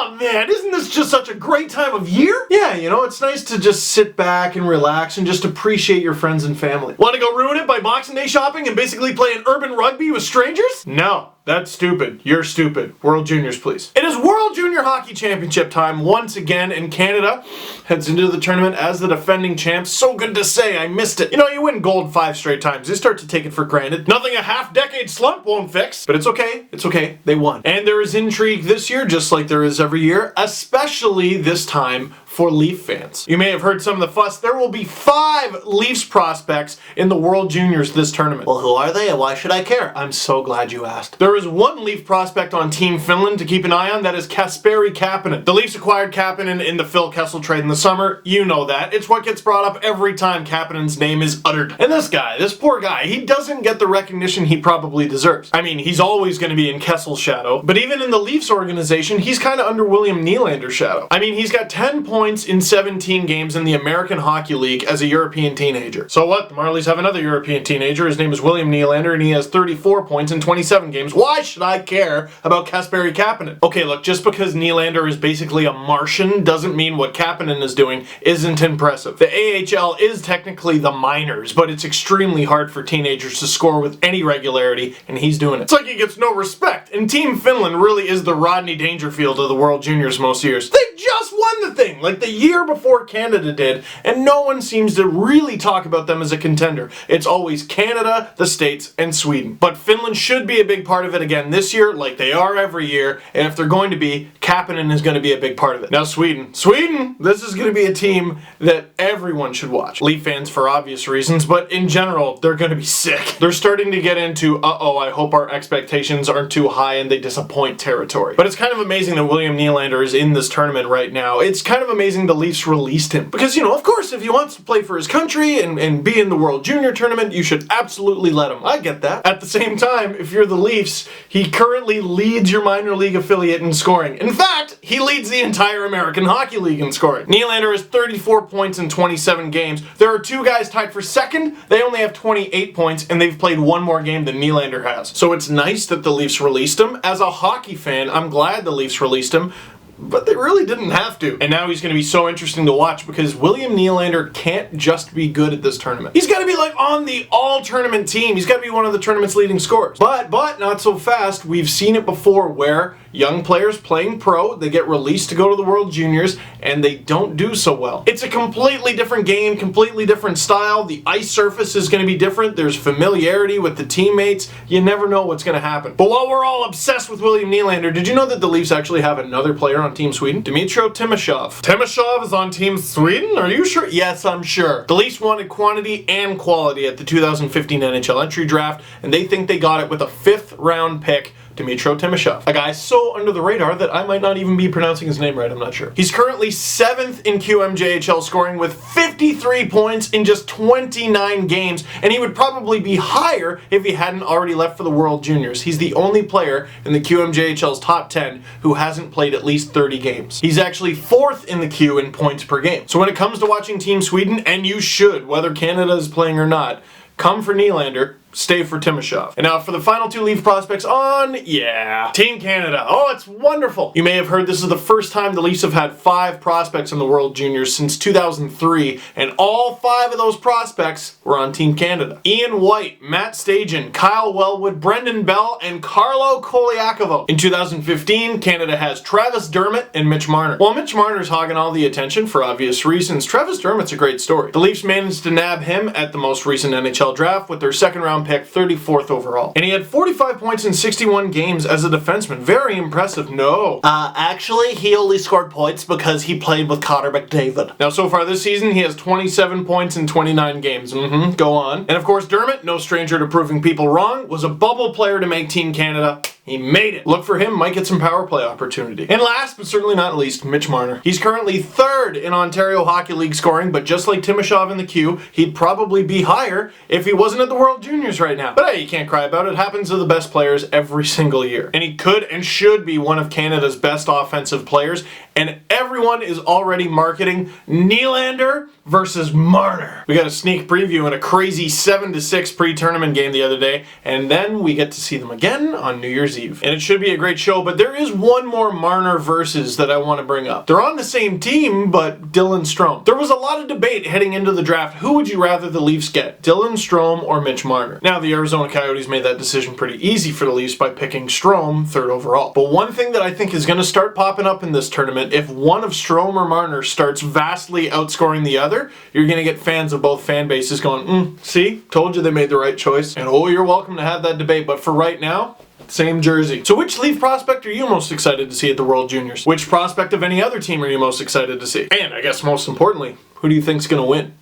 Oh man, isn't this just such a great time of year? Yeah, you know, it's nice to just sit back and relax and just appreciate your friends and family. Want to go ruin it by Boxing Day shopping and basically play an urban rugby with strangers? No. That's stupid. You're stupid. World Juniors, please. It is World Junior Hockey Championship time once again, and Canada heads into the tournament as the defending champs. So good to say, I missed it. You know, you win gold 5 straight times. You start to take it for granted. Nothing a half-decade slump won't fix. But it's okay. It's okay. They won. And there is intrigue this year, just like there is every year, especially this time for Leaf fans. You may have heard some of the fuss. There will be 5 Leafs prospects in the World Juniors this tournament. Well, who are they and why should I care? I'm so glad you asked. There is one Leaf prospect on Team Finland to keep an eye on. That is Kasperi Kapanen. The Leafs acquired Kapanen in the Phil Kessel trade in the summer. You know that. It's what gets brought up every time Kapanen's name is uttered. And this guy, this poor guy, he doesn't get the recognition he probably deserves. I mean, he's always going to be in Kessel's shadow, but even in the Leafs organization, he's kind of under William Nylander's shadow. I mean, he's got 10 points in 17 games in the American Hockey League as a European teenager. So what? The Marlies have another European teenager. His name is William Nylander, and he has 34 points in 27 games. Why should I care about Kasperi Kapanen? Okay, look, just because Nylander is basically a Martian doesn't mean what Kapanen is doing isn't impressive. The AHL is technically the minors, but it's extremely hard for teenagers to score with any regularity, and he's doing it. It's like he gets no respect, and Team Finland really is the Rodney Dangerfield of the World Juniors most years. They just won the thing, like the year before Canada did, and no one seems to really talk about them as a contender. It's always Canada, the States, and Sweden. But Finland should be a big part of it again this year, like they are every year, and if they're going to be, Kapanen is going to be a big part of it. Now Sweden, this is going to be a team that everyone should watch. Leaf fans for obvious reasons, but in general, they're going to be sick. They're starting to get into, uh-oh, I hope our expectations aren't too high and they disappoint territory. But it's kind of amazing that William Nylander is in this tournament right now. It's kind of amazing the Leafs released him. Because, you know, of course, if he wants to play for his country and be in the World Junior Tournament, you should absolutely let him. I get that. At the same time, if you're the Leafs, he currently leads your minor league affiliate in scoring. In fact, he leads the entire American Hockey League in scoring. Nylander has 34 points in 27 games. There are 2 guys tied for second. They only have 28 points, and they've played 1 more game than Nylander has. So it's nice that the Leafs released him. As a hockey fan, I'm glad the Leafs released him. But they really didn't have to. And now he's going to be so interesting to watch because William Nylander can't just be good at this tournament. He's got to be like on the all-tournament team. He's got to be one of the tournament's leading scorers. But not so fast. We've seen it before where young players playing pro, they get released to go to the World Juniors and they don't do so well. It's a completely different game, completely different style. The ice surface is going to be different. There's familiarity with the teammates. You never know what's going to happen. But while we're all obsessed with William Nylander, did you know that the Leafs actually have another player on Team Sweden? Dmytro Timashov. Timashov is on Team Sweden? Are you sure? Yes, I'm sure. The Leafs wanted quantity and quality at the 2015 NHL entry draft, and they think they got it with a 5th round pick, Dmytro Timashov. A guy so under the radar that I might not even be pronouncing his name right, I'm not sure. He's currently 7th in QMJHL scoring with 53 points in just 29 games, and he would probably be higher if he hadn't already left for the World Juniors. He's the only player in the QMJHL's top 10 who hasn't played at least 30 games. He's actually 4th in the Q in points per game. So when it comes to watching Team Sweden, and you should, whether Canada is playing or not, come for Nylander, stay for Timashov. And now for the final 2 Leaf prospects on, Team Canada. Oh, it's wonderful. You may have heard this is the first time the Leafs have had 5 prospects in the World Juniors since 2003, and all 5 of those prospects were on Team Canada. Ian White, Matt Stajan, Kyle Wellwood, Brendan Bell, and Carlo Koliakovo. In 2015, Canada has Travis Dermot and Mitch Marner. While Mitch Marner's hogging all the attention for obvious reasons, Travis Dermot's a great story. The Leafs managed to nab him at the most recent NHL draft with their 2nd round pick, 34th overall. And he had 45 points in 61 games as a defenseman. Very impressive. No. Actually, he only scored points because he played with Connor McDavid. Now, so far this season, he has 27 points in 29 games. Go on. And of course, Dermot, no stranger to proving people wrong, was a bubble player to make Team Canada. He made it. Look for him, might get some power play opportunity. And last, but certainly not least, Mitch Marner. He's currently 3rd in Ontario Hockey League scoring, but just like Timashov in the Q, he'd probably be higher if he wasn't at the World Juniors right now. But hey, you can't cry about it. It happens to the best players every single year. And he could and should be one of Canada's best offensive players, and everyone is already marketing Nylander versus Marner. We got a sneak preview in a crazy 7-6 pre-tournament game the other day, and then we get to see them again on New Year's Eve. Eve. And it should be a great show, but there is one more Marner versus that I want to bring up. They're on the same team, but Dylan Strome. There was a lot of debate heading into the draft. Who would you rather the Leafs get? Dylan Strome or Mitch Marner? Now, the Arizona Coyotes made that decision pretty easy for the Leafs by picking Strome 3rd overall. But one thing that I think is going to start popping up in this tournament, if one of Strome or Marner starts vastly outscoring the other, you're going to get fans of both fan bases going, see? Told you they made the right choice. And oh, you're welcome to have that debate. But for right now, same jersey. So which Leaf prospect are you most excited to see at the World Juniors? Which prospect of any other team are you most excited to see? And I guess most importantly, who do you think's going to win?